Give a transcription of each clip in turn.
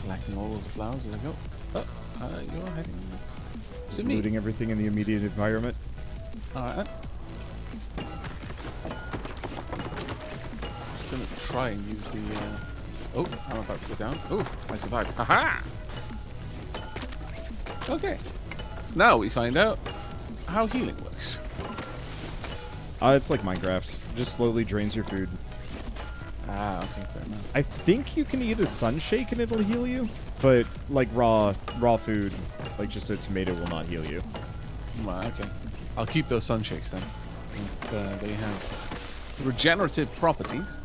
Collecting all of the flowers as I go. Oh, you're heading Just to me. looting everything in the immediate environment. Alright. Just gonna try and use the. Oh, I'm about to go down. Oh, I survived. Haha! Okay. Now we find out how healing works. It's like Minecraft. Just slowly drains your food. Ah, okay, fair enough. I think you can eat a sun shake and it'll heal you, but like raw food, like just a tomato will not heal you. Right, okay. I'll keep those sun shakes then. If they have regenerative properties.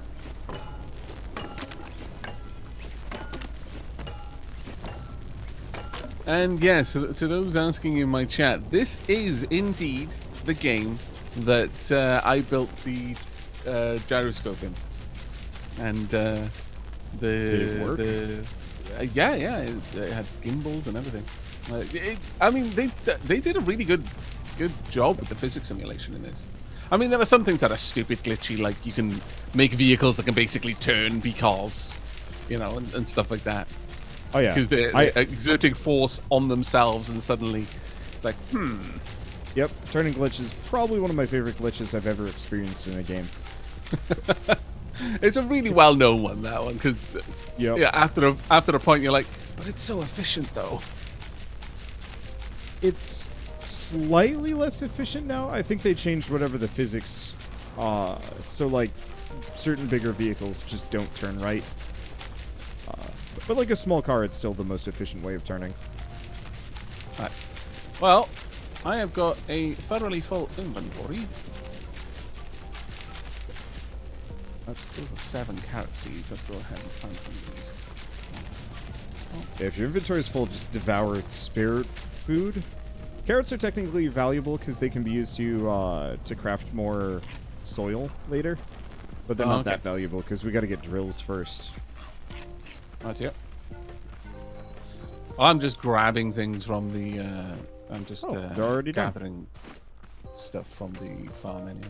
And yes, yeah, so to those asking in my chat, this is indeed the game that I built the gyroscope in. And Did it work? Yeah, it had gimbals and everything. I mean, they did a really good job with the physics simulation in this. I mean, there are some things that are stupid glitchy, like you can make vehicles that can basically turn because, you know, and stuff like that. Oh yeah, Because they're exerting force on themselves, and suddenly it's like, Yep, turning glitch is probably one of my favorite glitches I've ever experienced in a game. It's a really well-known one, that one, because Yep. yeah, after a point you're like, but it's so efficient though. It's slightly less efficient now. I think they changed whatever the physics. So like certain bigger vehicles just don't turn right. But like a small car, it's still the most efficient way of turning. Right. Well, I have got a thoroughly full inventory. That's silver 7 carrot seeds. Let's go ahead and plant some of these. Yeah, if your inventory is full, just devour spare food. Carrots are technically valuable because they can be used to craft more soil later, but they're not that valuable because we got to get drills first. Right here. Well, I'm just grabbing things from the. I'm just they're already done. gathering stuff from the farm anyway.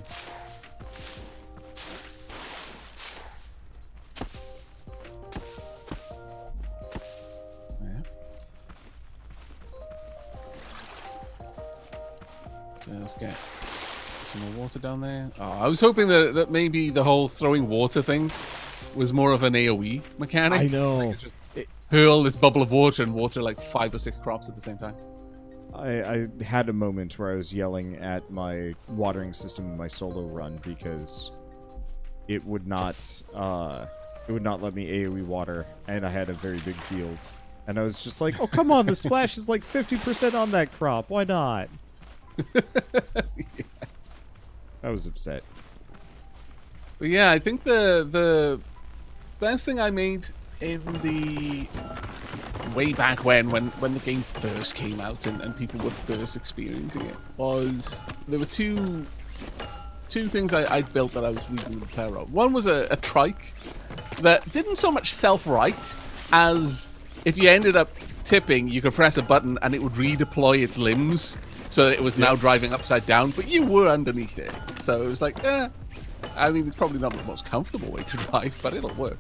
Let's get some more water down there. Oh, I was hoping that maybe the whole throwing water thing was more of an AoE mechanic. I know. Like just hurl this bubble of water and water like 5 or 6 crops at the same time. I had a moment where I was yelling at my watering system in my solo run because it would not let me AoE water, and I had a very big field. And I was just like, oh, come on, the splash is like 50% on that crop. Why not? Yeah. I was upset. But yeah, I think the best thing I made in the way back when the game first came out and people were first experiencing it was there were two things I built that I was reasonably clever of. One was a trike that didn't so much self-right as if you ended up tipping, you could press a button and it would redeploy its limbs so that it was now driving upside down, but you were underneath it. So it was like, I mean, it's probably not the most comfortable way to drive, but it'll work.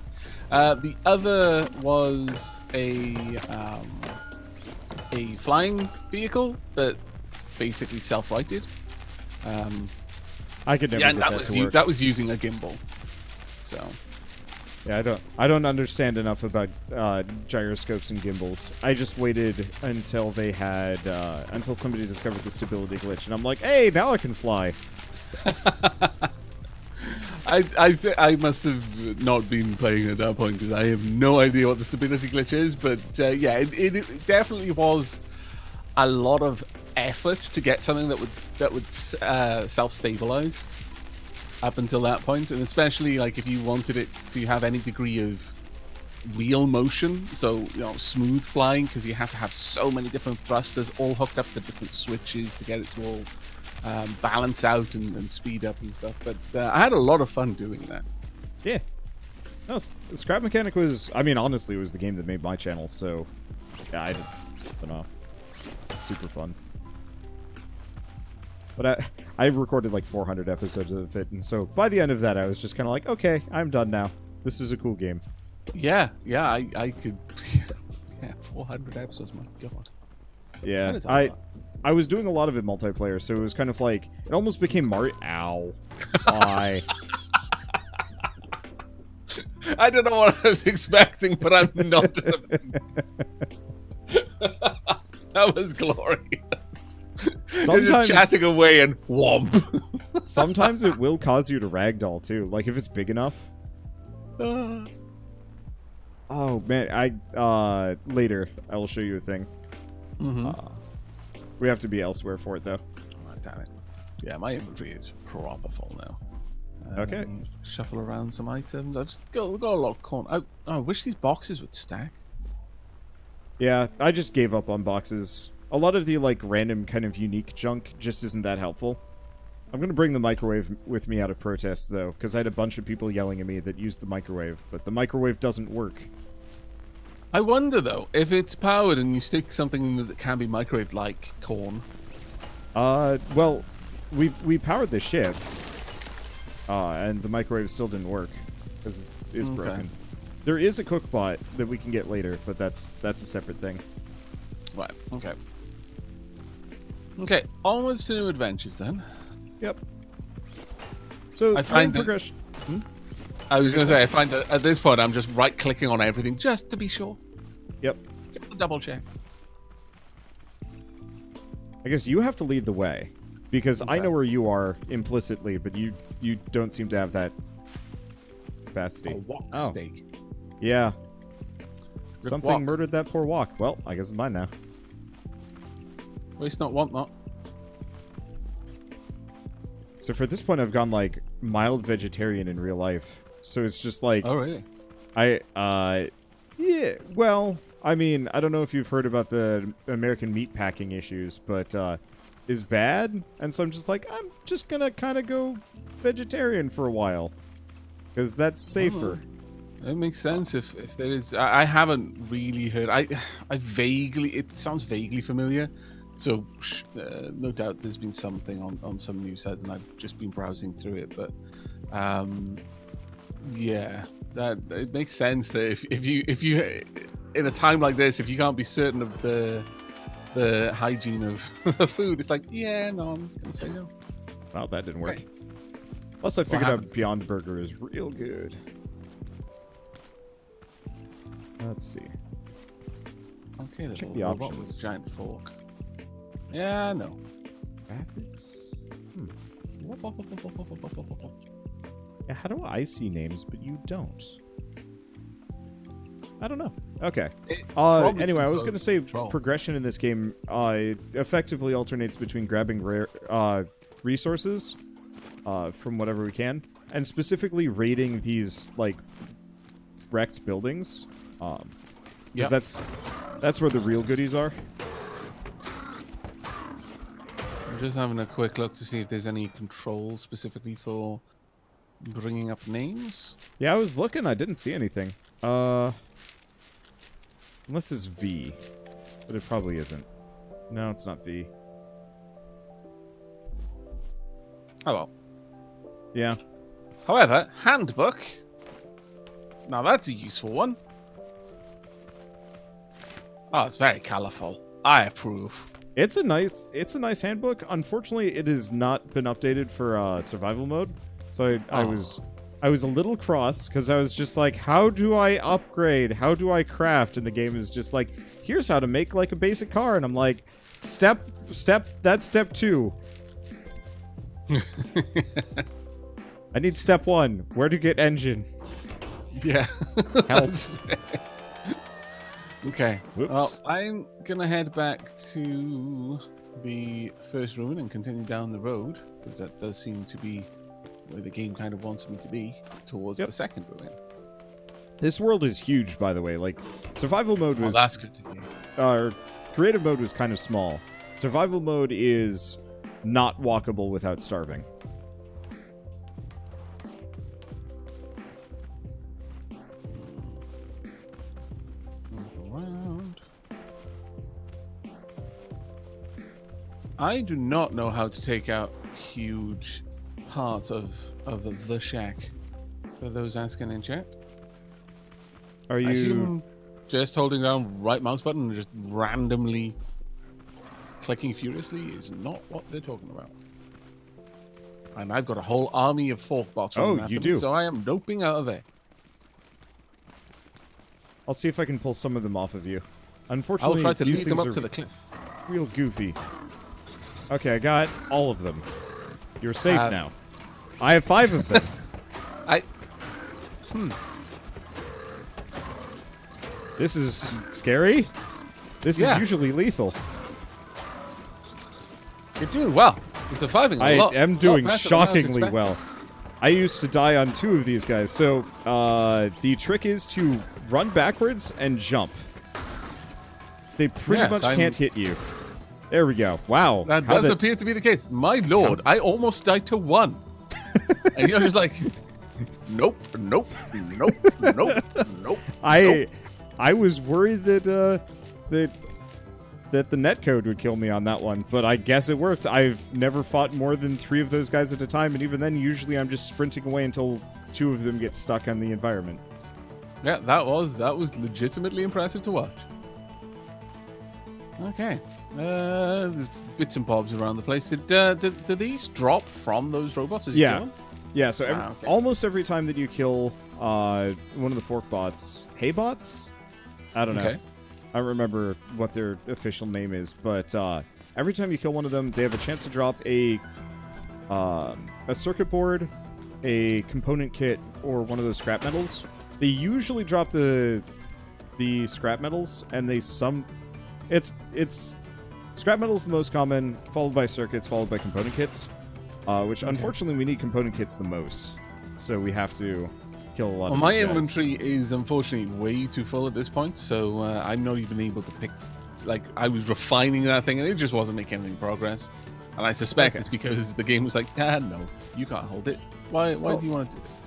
The other was a flying vehicle that basically self-righted. I could never yeah, get that that was to work. that was using a gimbal. So Yeah, I don't understand enough about gyroscopes and gimbals. I just waited until they had until somebody discovered the stability glitch, and I'm like, hey, now I can fly. I must have not been playing at that point because I have no idea what the stability glitch is. But yeah, it definitely was a lot of effort to get something that would self-stabilize up until that point, and especially like if you wanted it to have any degree of real motion, so you know, smooth flying, because you have to have so many different thrusters all hooked up to different switches to get it to all balance out and speed up and stuff. But I had a lot of fun doing that. Yeah. No, Scrap Mechanic was, I mean, honestly, it was the game that made my channel, so yeah, I don't know. It's super fun. But I recorded like 400 episodes of it, and so by the end of that, I was just kind of like, okay, I'm done now. This is a cool game. Yeah, I could Yeah, 400 episodes, my god. Yeah, That is a lot. I was doing a lot of it multiplayer, so it was kind of like it almost became Mario. Ow, why? I don't know what I was expecting, but I'm not disappointed. That was glorious. You're just Sometimes, chatting away and whomp. sometimes it will cause you to ragdoll too, like if it's big enough. Oh man, later I will show you a thing. We have to be elsewhere for it though. Oh, damn it. Yeah, my inventory is proper full now. Okay. Shuffle around some items. I've just got a lot of corn. I wish these boxes would stack. Yeah, I just gave up on boxes. A lot of the like random kind of unique junk just isn't that helpful. I'm gonna bring the microwave with me out of protest though, because I had a bunch of people yelling at me that used the microwave, but the microwave doesn't work. I wonder though, if it's powered and you stick something in that can be microwaved, like corn. Well, we powered the ship, and the microwave still didn't work because it's broken. There is a cookbot that we can get later, but that's a separate thing. Right. Okay. Okay. Onwards to new adventures then. Yep. So I find progression. I was going to say, I find that at this point I'm just right-clicking on everything just to be sure. Yep. Just to double check. I guess you have to lead the way, because I know where you are implicitly, but you don't seem to have that capacity. A walk steak. Yeah. Something walk. murdered that poor walk. Well, I guess it's mine now. Waste not, want not. So for this point, I've gone like mild vegetarian in real life. So it's just like, Oh, really? yeah. Well, I mean, I don't know if you've heard about the American meat packing issues, but is bad. And so I'm just like, I'm just gonna kind of go vegetarian for a while, because that's safer. It makes sense if there is. I haven't really heard. I vaguely. It sounds vaguely familiar. So no doubt there's been something on some news site, and I've just been browsing through it. But yeah, that it makes sense that if you in a time like this, if you can't be certain of the hygiene of the food, it's like, yeah, no, I'm gonna say no. Well, that didn't work. Okay. Plus, I figured out Beyond Burger is real good. Let's see. Okay, there's Check a the robot options. with a giant fork. Yeah, no. Graphics? Yeah, how do I see names, but you don't? I don't know. Okay. Anyway, I was going to say progression in this game effectively alternates between grabbing rare resources from whatever we can, and specifically raiding these, like, wrecked buildings. Because that's where the real goodies are. I'm just having a quick look to see if there's any controls specifically for bringing up names. Yeah, I was looking. I didn't see anything. Unless it's V. But it probably isn't. No, it's not V. Oh well. Yeah. However, handbook. Now that's a useful one. Oh, it's very colourful. I approve. It's a nice handbook. Unfortunately, it has not been updated for survival mode. So I was a little cross because I was just like, how do I upgrade? How do I craft? And the game is just like, here's how to make like a basic car. And I'm like, that's step 2. I need step 1. Where to get engine? Yeah. Help. Okay. Whoops. Well, I'm gonna head back to the first ruin and continue down the road, because that does seem to be where the game kind of wants me to be, towards the second ruin. This world is huge, by the way. Like, survival mode was... Oh, that's good to hear. Creative mode was kind of small. Survival mode is not walkable without starving. I do not know how to take out huge part of the shack. For those asking in chat, Are you just holding down right mouse button and just randomly clicking furiously is not what they're talking about. And I've got a whole army of fork bots running after you me, do. so I am noping out of there. I'll see if I can pull some of them off of you. I'll Unfortunately, try to these lead them things up are to the cliff. real goofy. Okay, I got all of them. You're safe now. I have 5 of them. This is scary. This is usually lethal. You're doing well. You're surviving a lot. I am doing better than I was shockingly expecting. well. I used to die on 2 of these guys. So, the trick is to run backwards and jump. They pretty much can't hit you. There we go. Wow. That does appear to be the case. My lord, I almost died to 1. And you're just like, nope, nope, nope, nope, nope. I was worried that the netcode would kill me on that one, but I guess it worked. I've never fought more than 3 of those guys at a time, and even then, usually I'm just sprinting away until 2 of them get stuck on the environment. Yeah, that was legitimately impressive to watch. Okay, there's bits and bobs around the place. Did these drop from those robots as you kill them? Yeah. So almost every time that you kill one of the fork bots, hay bots, I don't know. Okay. I don't remember what their official name is, but every time you kill one of them, they have a chance to drop a circuit board, a component kit, or one of those scrap metals. They usually drop the scrap metals, and it's scrap metals the most common, followed by circuits, followed by component kits, which unfortunately we need component kits the most, so we have to kill a lot of my these guys. inventory is unfortunately way too full at this point, so I'm not even able to pick. Like, I was refining that thing, and it just wasn't making any progress. And I suspect it's because the game was like, no, you can't hold it. Why do you want to do this?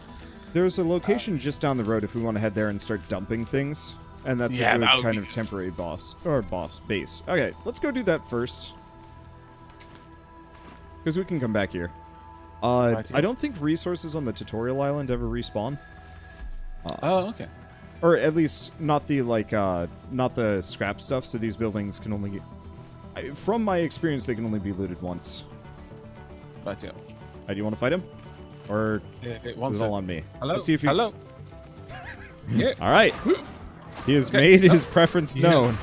There's a location just down the road if we want to head there and start dumping things. And that's a good kind of temporary base. Okay, let's go do that first. Because we can come back here. I don't think resources on the tutorial island ever respawn. Oh, okay. Or at least not the not the scrap stuff. So these buildings can only get, from my experience, they can only be looted once. Right, yeah. Do you want to fight him? Or is it all on me? Hello? Let's see if you... Hello? Yeah. All right. He has made his preference known.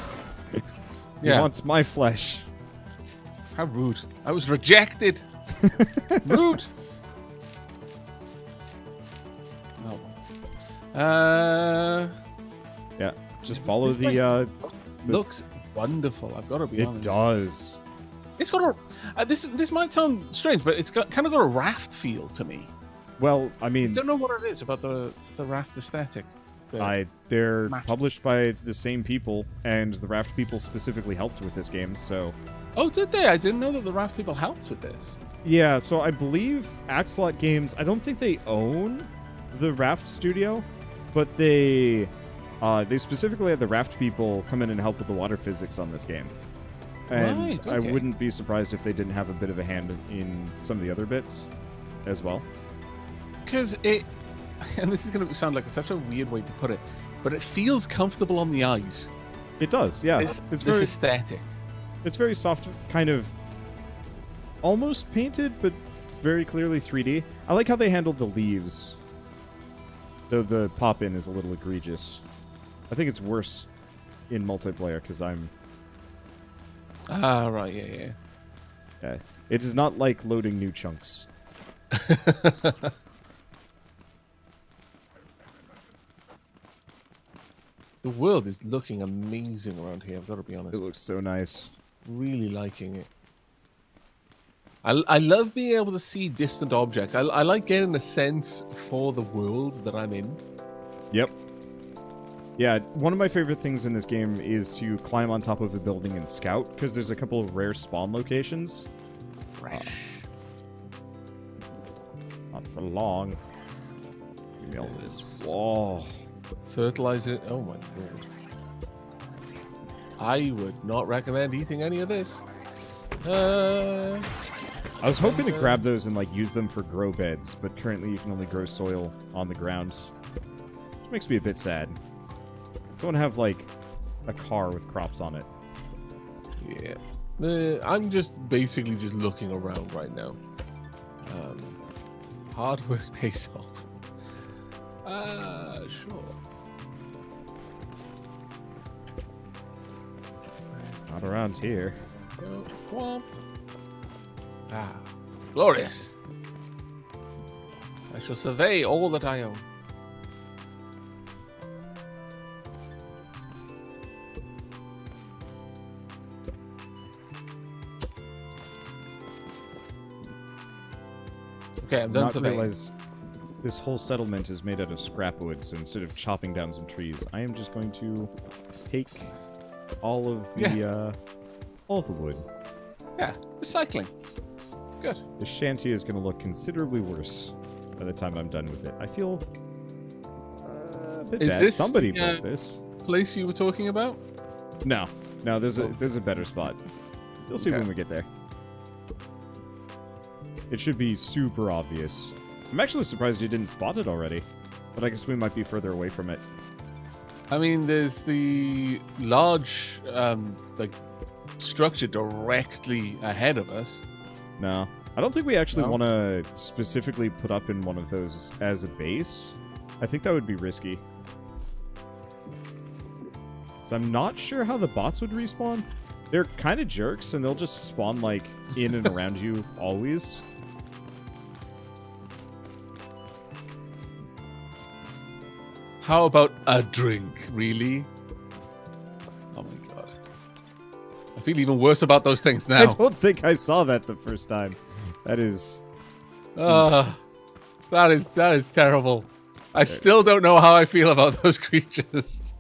He wants my flesh. How rude. I was rejected. Rude. Oh. Yeah, just follow the... looks wonderful, I've got to be honest. It does. It's got a... this might sound strange, but it's kind of got a raft feel to me. Well, I mean... I don't know what it is about the raft aesthetic. They're published by the same people, and the Raft people specifically helped with this game, so... Oh, did they? I didn't know that the Raft people helped with this. Yeah, so I believe Axolot Games, I don't think they own the Raft studio, but they specifically had the Raft people come in and help with the water physics on this game. And right, okay. I wouldn't be surprised if they didn't have a bit of a hand in some of the other bits as well. Because it... And this is going to sound like such a weird way to put it, but it feels comfortable on the eyes. It does, yeah. It's very aesthetic. It's very soft, kind of almost painted, but very clearly 3D. I like how they handled the leaves. Though the pop-in is a little egregious. I think it's worse in multiplayer because I'm... Ah, right, yeah. Yeah. It is not like loading new chunks. The world is looking amazing around here, I've got to be honest. It looks so nice. Really liking it. I love being able to see distant objects. I like getting a sense for the world that I'm in. Yep. Yeah, one of my favorite things in this game is to climb on top of a building and scout, because there's a couple of rare spawn locations. Fresh. Not for long. Give me all this. Whoa. Fertilizer. Oh my lord. I would not recommend eating any of this. I was hoping to grab those and use them for grow beds, but currently you can only grow soil on the ground, which makes me a bit sad. Someone have, like, a car with crops on it. Yeah. I'm just basically just looking around right now. Hard work pays off. Sure. Not around here. Womp. Glorious. I shall survey all that I own. Okay, I'm done Not surveying. realize this whole settlement is made out of scrap wood, so instead of chopping down some trees, I am just going to take all of the wood. Yeah, recycling. Good. The shanty is going to look considerably worse by the time I'm done with it. I feel a bit bad. This Somebody the, built this. Place you were talking about? No, there's a better spot. You'll see when we get there. It should be super obvious. I'm actually surprised you didn't spot it already, but I guess we might be further away from it. I mean, there's the large, like, structure directly ahead of us. No, I don't think we actually want to specifically put up in one of those as a base. I think that would be risky. So I'm not sure how the bots would respawn. They're kind of jerks, and they'll just spawn, like, in and around you always. How about a drink, really? Oh my god. I feel even worse about those things I now. don't think I saw that the first time. That is... that is terrible. I still don't know how I feel about those creatures.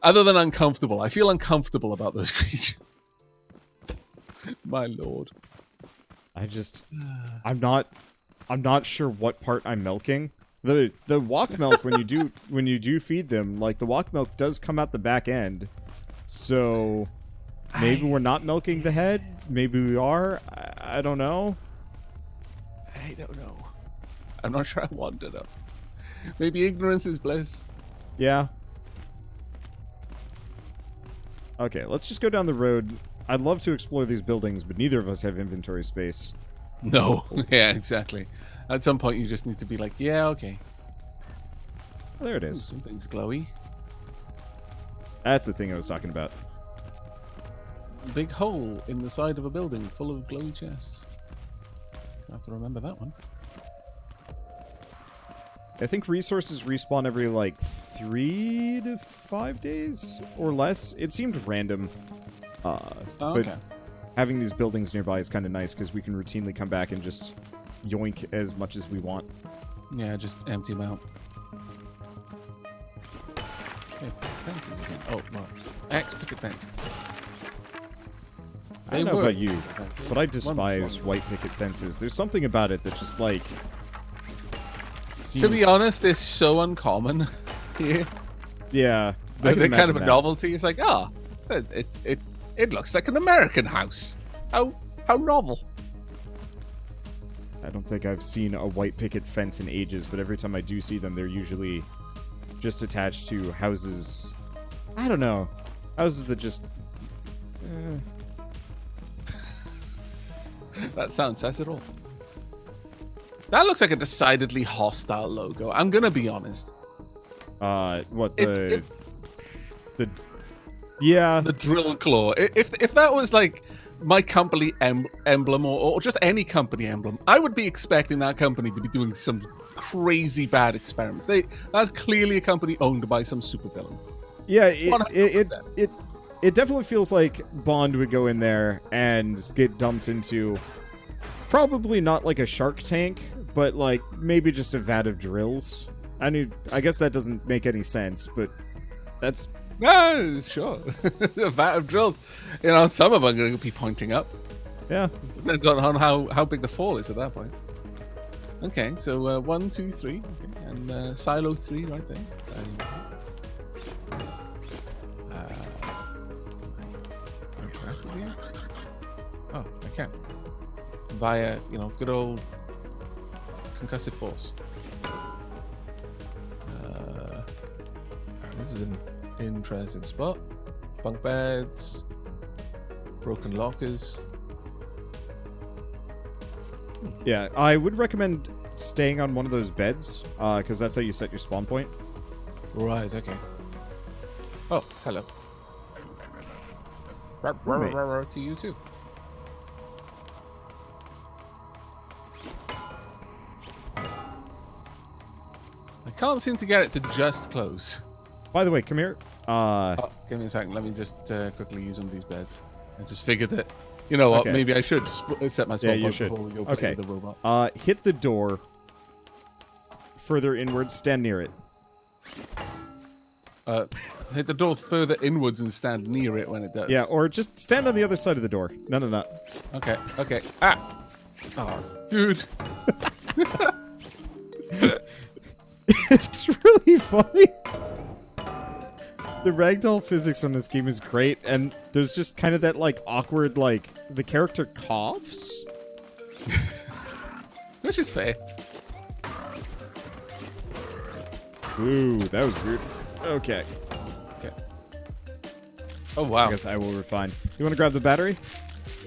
Other than uncomfortable. I feel uncomfortable about those creatures. My lord. I'm not sure what part I'm milking. The walk milk when you do feed them, like the walk milk does come out the back end. So maybe we're not milking the head. Maybe we are. I don't know. I don't know. I'm not sure I want to know. Maybe ignorance is bliss. Yeah. Okay, let's just go down the road. I'd love to explore these buildings, but neither of us have inventory space. No. Yeah, exactly. At some point, you just need to be like, yeah, okay. There it is. Something's glowy. That's the thing I was talking about. Big hole in the side of a building full of glowy chests. I have to remember that one. I think resources respawn every, like, 3 to 5 days or less. It seemed random. Okay. But having these buildings nearby is kind of nice because we can routinely come back and just yoink as much as we want. Yeah, just empty them out. Okay, fences again. Oh, well. Picket fences. I don't know about you, but I despise white picket fences. There's something about it that just, like... To be honest, they're so uncommon here. Yeah. They're kind of a novelty. It's like, it looks like an American house. How novel. I don't think I've seen a white picket fence in ages, but every time I do see them, they're usually just attached to houses. I don't know. Houses that just... That sound says it all. That looks like a decidedly hostile logo. I'm gonna be honest. What, yeah, the drill claw. If that was like my company emblem or just any company emblem, I would be expecting that company to be doing some crazy bad experiments. That's clearly a company owned by some supervillain. Yeah, it definitely feels like Bond would go in there and get dumped into probably not like a Shark Tank, but like maybe just a vat of drills. I guess that doesn't make any sense, but that's... No, sure. A vat of drills. You know, some of them are going to be pointing up. Yeah. Depends on how big the fall is at that point. Okay, so 1, 2, 3. Okay, and silo 3 right there. Oh, I can. Via, good old concussive force. This is Interesting spot. Bunk beds. Broken lockers. Yeah, I would recommend staying on one of those beds, because that's how you set your spawn point. Right, okay. Oh, hello. Roommate. To you too. I can't seem to get it to just close. By the way, come here. Oh, give me a second. Let me just quickly use one of these beds. I just figured that, you know what, Okay. maybe I should set my spawn you point should. before we go play Okay. with the robot. Hit the door further inwards. Stand near it. Hit the door further inwards and stand near it when it does. Yeah, or just stand on the other side of the door. No. Okay, okay. Ah! Oh, dude. It's really funny. The ragdoll physics on this game is great, and there's just kind of that, like, awkward, like, the character coughs. Which is fair. Ooh, that was weird. Okay. Okay. Oh, wow. I guess I will refine. You want to grab the battery?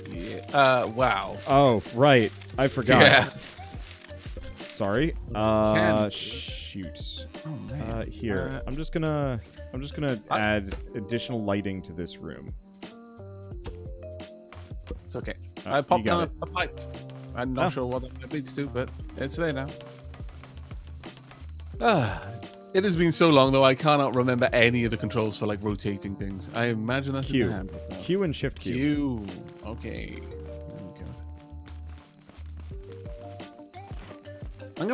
Yeah. Wow. Oh, right. I forgot. Yeah. Sorry. Can- Shoot. Oh, man. Here. I'm just gonna add additional lighting to this room. It's okay. Oh, I popped you got down a pipe. I'm not sure what that leads to, but it's there now. It has been so long, though, I cannot remember any of the controls for, like, rotating things. I imagine that's in the handbook now. Q and Shift Q. Q. Okay. There we go. I'm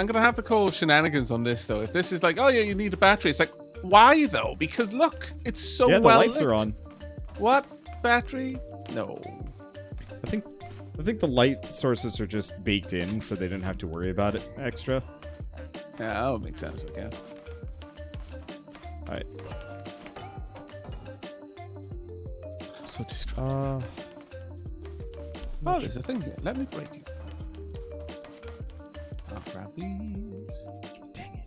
gonna have to call shenanigans on this, though. If this is like, oh yeah, you need a battery, it's like, why though? Because look, it's so Yeah, the well lights lit. are on. What battery? No. I think the light sources are just baked in, so they don't have to worry about it extra. Yeah, that would make sense, I guess. All right. So destructive. Oh, there's a thing here. Let me break it. I'll grab these. Dang it.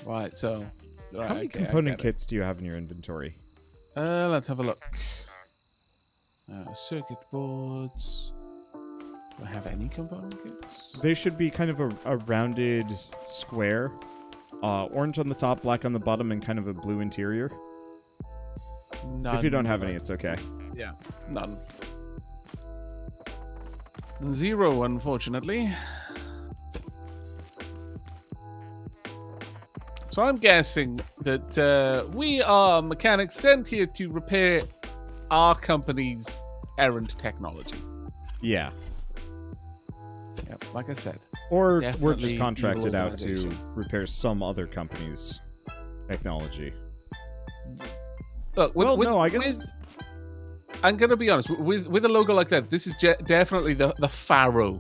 Right, so. Right, How many okay, I component get it. kits do you have in your inventory? Let's have a look. Circuit boards. Do I have any component kits? They should be kind of a rounded square. Orange on the top, black on the bottom, and kind of a blue interior. None. If you don't have any, it's okay. Yeah, none. 0, unfortunately. So I'm guessing that we are mechanics sent here to repair our company's errant technology. Yeah. Yep, like I said. Or we're Definitely just contracted evil out to organization. repair some other company's technology. Look, no, I guess... I'm going to be honest. With a logo like that, this is definitely the pharaoh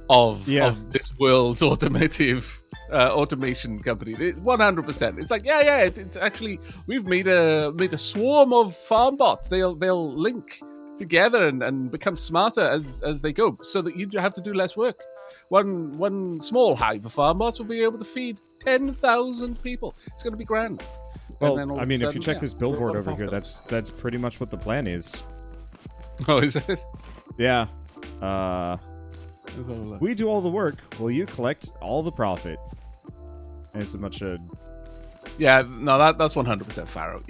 of this world's automation company. 100%. It's like, yeah. It's actually, we've made a swarm of farm bots. They'll link together and become smarter as they go, so that you have to do less work. One small hive of farm bots will be able to feed 10,000 people. It's going to be grand. Well, I mean, if you check this billboard over here, that's pretty much what the plan is. Oh, is it? Yeah. Let's have a look. We do all the work. Will you collect all the profit? And it's a bunch of... Yeah, no, that's 100% Pharaoh.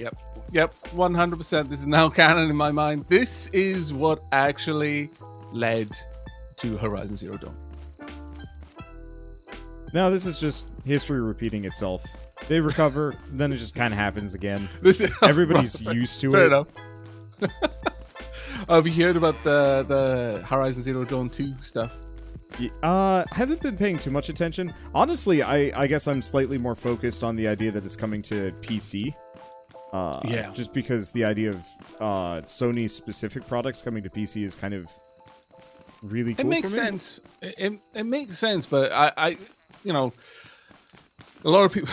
Yep, 100%. This is now canon in my mind. This is what actually led to Horizon Zero Dawn. No, this is just history repeating itself. They recover, then it just kind of happens again. Everybody's used to Fair it. enough. Have you heard about the Horizon Zero Dawn 2 stuff? I haven't been paying too much attention. Honestly, I guess I'm slightly more focused on the idea that it's coming to PC. Yeah. Just because the idea of Sony's specific products coming to PC is kind of really cool. It makes for me. sense. It makes sense, but I you know, a lot of people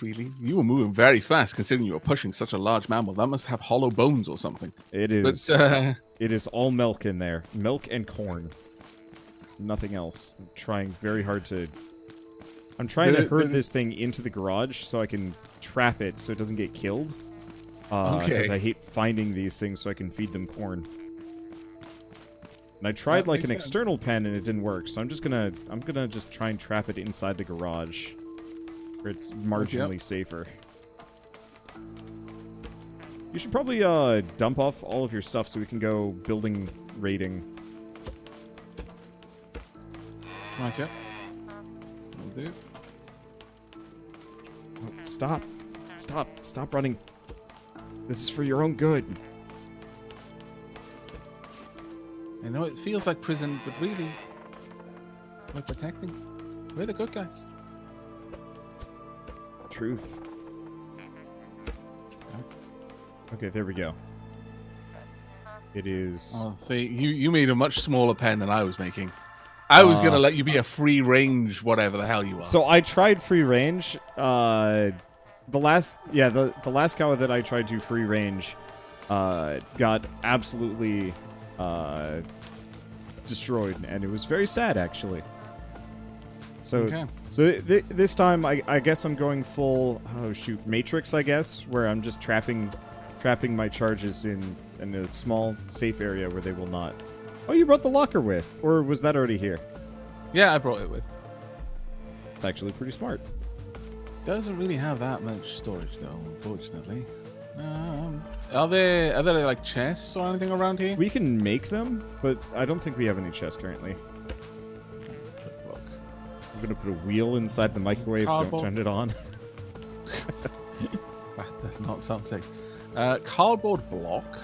really, you were moving very fast considering you were pushing such a large mammal. That must have hollow bones or something. It is. But, it is all milk in there. Milk and corn. Nothing else. I'm trying very hard to I'm trying to herd this thing into the garage so I can trap it so it doesn't get killed. Because I hate finding these things so I can feed them corn. And I tried like an external pen and it didn't work, so I'm gonna just try and trap it inside the garage, where it's marginally safer. You should probably dump off all of your stuff so we can go building raiding. Right, yeah. Will do. Oh, stop. Stop running. This is for your own good. I know it feels like prison, but really, we're protecting. We're the good guys. Truth. Okay, there we go. It is... Oh, see, you made a much smaller pen than I was making. I was going to let you be a free range, whatever the hell you are. So I tried free range. The last cow that I tried to free range got absolutely destroyed, and it was very sad, actually. So, this time, I guess I'm going full, Matrix, I guess, where I'm just trapping my charges in a small, safe area where they will not. Oh, you brought the locker with, or was that already here? Yeah, I brought it with. It's actually pretty smart. Doesn't really have that much storage, though, unfortunately. Are there like chests or anything around here? We can make them, but I don't think we have any chests currently. Look. I'm gonna put a wheel inside the microwave. Cardboard. Don't turn it on. That does not sound safe. Cardboard block.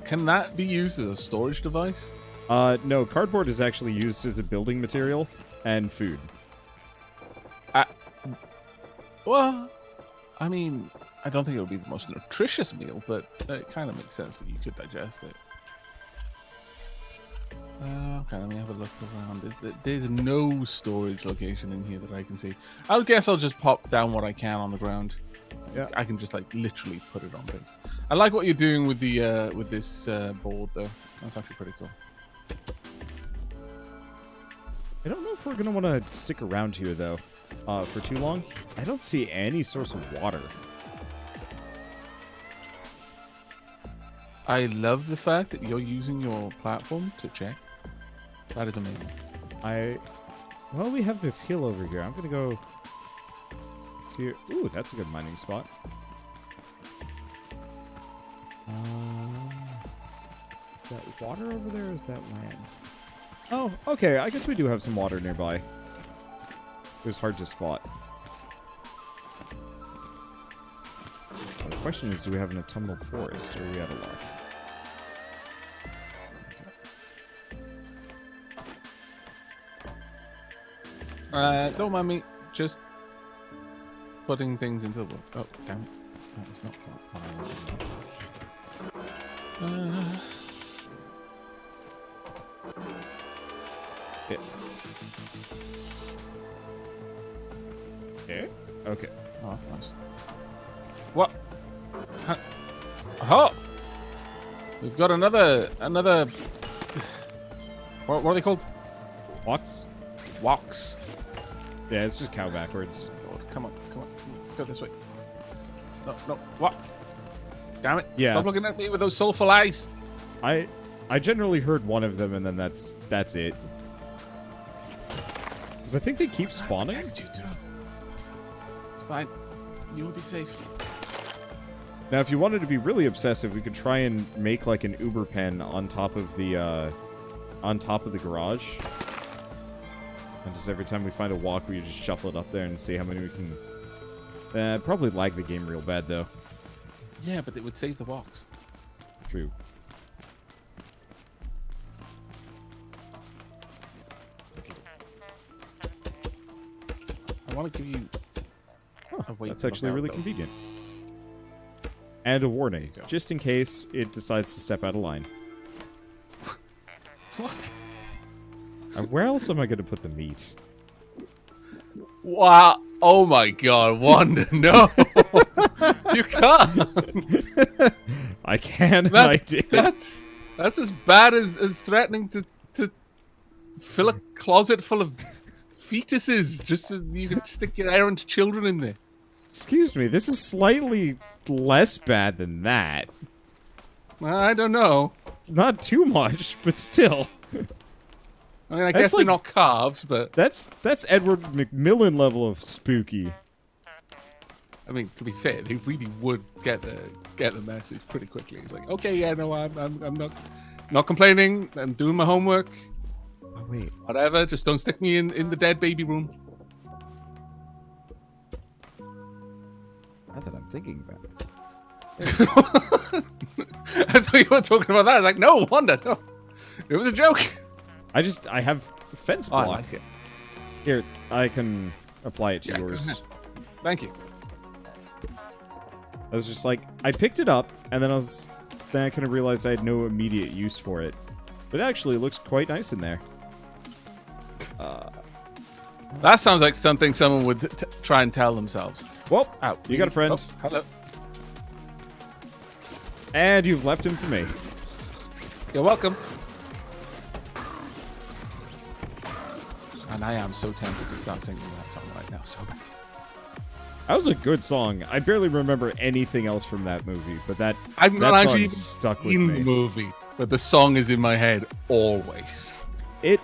Can that be used as a storage device? No. Cardboard is actually used as a building material and food. Well, I mean, I don't think it would be the most nutritious meal, but it kind of makes sense that you could digest it. Okay, let me have a look around. There's no storage location in here that I can see. I would guess I'll just pop down what I can on the ground. Yeah, I can just like literally put it on things. I like what you're doing with the with this board though. That's actually pretty cool. I don't know if we're gonna want to stick around here though for too long. I don't see any source of water. I love the fact that you're using your platform to check. That is amazing. Well, we have this hill over here. I'm gonna go. See, ooh, that's a good mining spot. Is that water over there or is that land? Oh, okay. I guess we do have some water nearby. It was hard to spot. The question is, do we have an autumnal forest or are we out of luck? Don't mind me. Just putting things into the wood. Oh, damn it. That is not what I wanted. Yeah. Okay. Okay. Oh, that's nice. What? Oh! We've got another. What are they called? Walks? Walks. Yeah, it's just cow backwards. Come on. Let's go this way. No. What? Damn it. Yeah. Stop looking at me with those soulful eyes. I generally heard one of them and then that's it. Because I think they keep spawning. You do. It's fine. You'll be safe. Now, if you wanted to be really obsessive, we could try and make like an Uber pen on top of the garage. And just every time we find a walk, we just shuffle it up there and see how many we can. Probably lag the game real bad though. Yeah, but it would save the walks. True. I want to give you. That's actually really convenient. And a warning, just in case it decides to step out of line. What? Where else am I going to put the meat? Wow! Oh my God, Wanda, no! You can't. I can. And I did. That's as bad as threatening to fill a closet full of fetuses just so you can stick your errant children in there. Excuse me, this is slightly less bad than that. I don't know. Not too much, but still. I mean, I guess they're not calves, but That's Edward McMillan level of spooky. I mean, to be fair, they really would get the message pretty quickly. It's like, okay, yeah, no, I'm not complaining. I'm doing my homework. Oh wait, Whatever, just don't stick me in the dead baby room. not that I'm thinking about it. I thought you were talking about that. I was like, no wonder, no. It was a joke. I have fence Oh, I block. like it. Here, I can apply it to Yeah, go yours. ahead. Thank you. I was just like, I picked it up, and then I kind of realized I had no immediate use for it. But it actually looks quite nice in there. That sounds like something someone would try and tell themselves. Well, Ow. you got a friend. Oh, hello. And you've left him for me. You're welcome. And I am so tempted to start singing that song right now. So bad. That was a good song. I barely remember anything else from that movie, but that I'm not that actually song stuck with in me. the movie, but the song is in my head always. Always.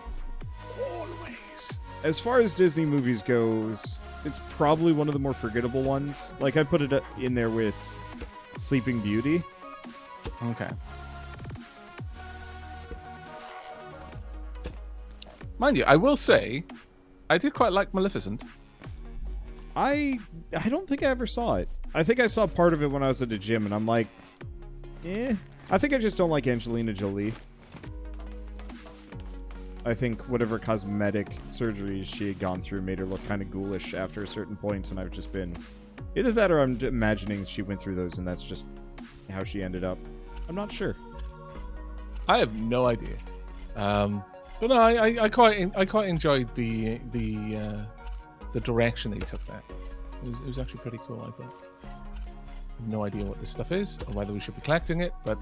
As far as Disney movies goes, it's probably one of the more forgettable ones. Like, I put it in there with Sleeping Beauty. Okay. Mind you, I will say, I did quite like Maleficent. I don't think I ever saw it. I think I saw part of it when I was at the gym, and I'm like, eh. I think I just don't like Angelina Jolie. I think whatever cosmetic surgeries she had gone through made her look kind of ghoulish after a certain point, and I've just been... Either that or I'm imagining she went through those, and that's just how she ended up. I'm not sure. I have no idea. But no, I quite enjoyed the direction they took there. It was actually pretty cool, I thought. I have no idea what this stuff is or whether we should be collecting it, but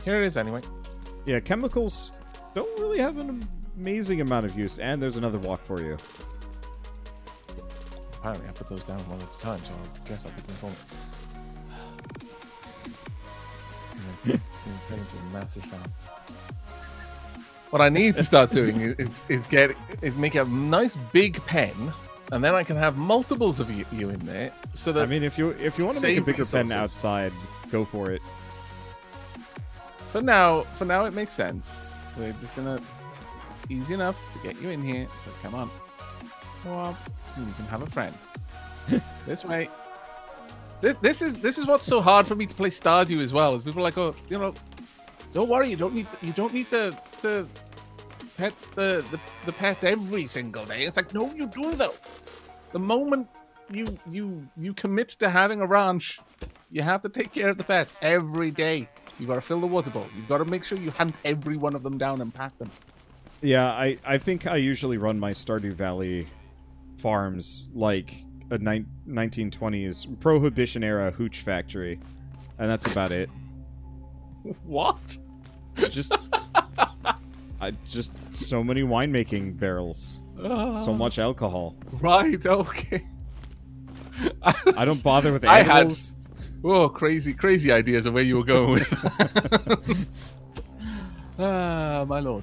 here it is anyway. Yeah, chemicals don't really have an amazing amount of use, and there's another walk for you. Apparently I put those down one at a time, so I guess I'll keep them going. It's going to turn into a massive farm. What I need to start doing is make a nice big pen, and then I can have multiples of you in there. So that I mean, if you want to make a save bigger resources. pen outside, go for it. For now it makes sense. We're just gonna. It's easy enough to get you in here. So come on, go up, and you can have a friend. This way. This is what's so hard for me to play Stardew as well. Is people are like, oh, you know, don't worry, you don't need the pet the pets every single day. It's like, no, you do though. The moment you commit to having a ranch, you have to take care of the pets every day. You got to fill the water bowl. You got to make sure you hunt every one of them down and pat them. Yeah, I think I usually run my Stardew Valley farms like a 1920s Prohibition era hooch factory, and that's about it. What? Just so many winemaking barrels, so much alcohol. Right. Okay. I don't bother with I had animals. crazy ideas of where you were going with. Ah, my lord.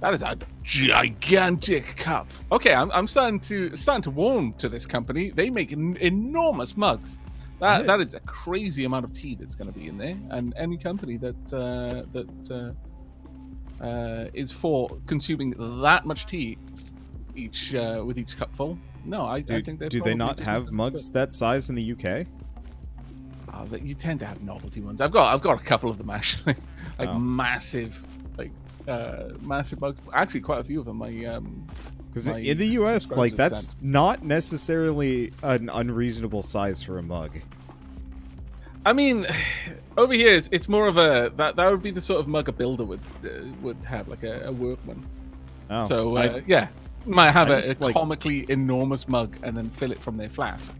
That is a gigantic cup. Okay, I'm starting to warm to this company. They make enormous mugs. That is a crazy amount of tea that's going to be in there. And any company that is for consuming that much tea each with each cup full. No, I think they're. Do they not have mugs that size in the UK? You tend to have novelty ones. I've got a couple of them actually, like massive mugs. Actually, quite a few of them. Because in the US, like, that's not necessarily an unreasonable size for a mug. I mean, over here it's more of a that would be the sort of mug a builder would have, like a workman. Oh, So yeah, might have a like, comically enormous mug and then fill it from their flask.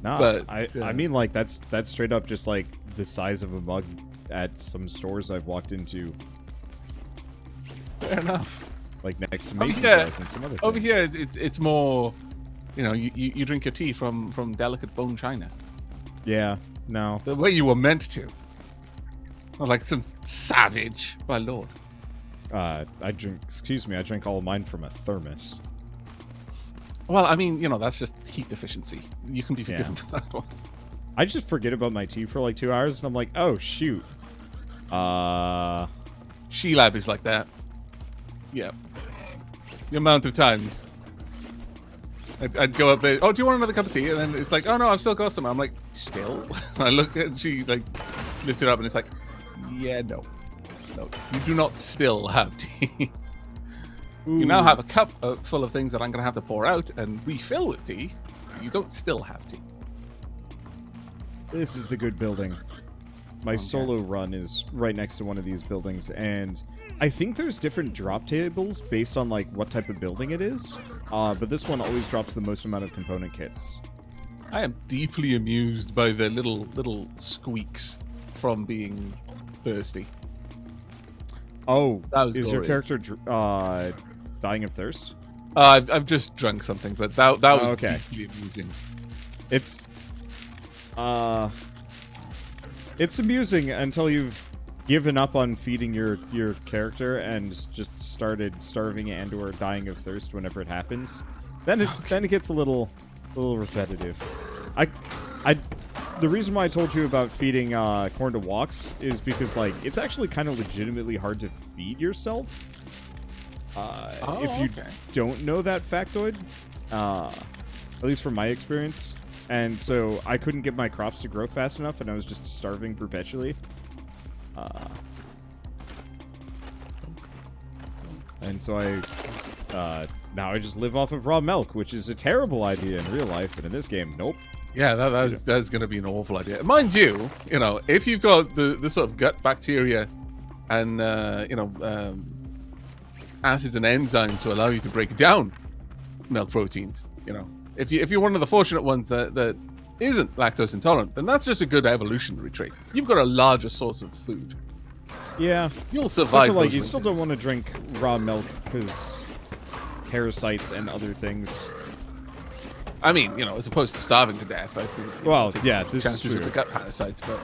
No, but, I mean, like, that's straight up just like the size of a mug at some stores I've walked into. Fair enough. like next to Over mason here, jars and some other things. over here, it's more, you know, you drink your tea from delicate bone china, Yeah, no. the way you were meant to. Not like some savage, my lord. I drink all of mine from a thermos. Well, I mean, you know, that's just heat deficiency. You can be forgiven for that one. I just forget about my tea for like 2 hours, and I'm like, oh, shoot. She-Lab is like that. Yeah. The amount of times I'd go up there, oh, do you want another cup of tea? And then it's like, oh, no, I've still got some. I'm like, still? And I look at she, like, lifts it up, and it's like, yeah, no. No, you do not still have tea. You now have a cup full of things that I'm going to have to pour out and refill with tea. You don't still have tea. This is the good building. My solo run is right next to one of these buildings, and I think there's different drop tables based on like what type of building it is. But this one always drops the most amount of component kits. I am deeply amused by the little squeaks from being thirsty. Oh, That was is your glorious. character dying of thirst? I've just drunk something, but that was okay. deeply amusing. It's amusing until you've given up on feeding your character and just started starving and/or dying of thirst whenever it happens. Then it gets a little repetitive. The reason why I told you about feeding corn to walks is because like it's actually kind of legitimately hard to feed yourself. If you don't know that factoid, at least from my experience. And so I couldn't get my crops to grow fast enough, and I was just starving perpetually. And so now I just live off of raw milk, which is a terrible idea in real life, but in this game, nope. Yeah, that's going to be an awful idea. Mind you, you know, if you've got the sort of gut bacteria and acids and enzymes to allow you to break down milk proteins, you know, if you're one of the fortunate ones that isn't lactose intolerant, then that's just a good evolutionary trait. You've got a larger source of food. Yeah, You'll survive. like you still don't want to drink raw milk because parasites and other things. I mean, you know, as opposed to starving to death, I think. Well, yeah, this is chances true. with the gut parasites, but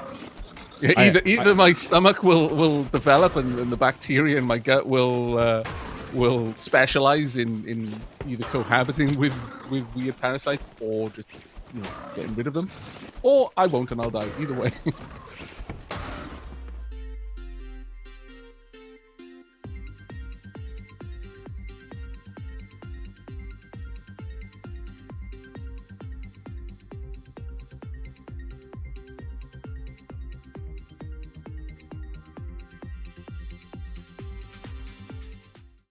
yeah, either my stomach will develop and the bacteria in my gut will specialize in either cohabiting with weird parasites or just getting rid of them, or I won't and I'll die. Either way.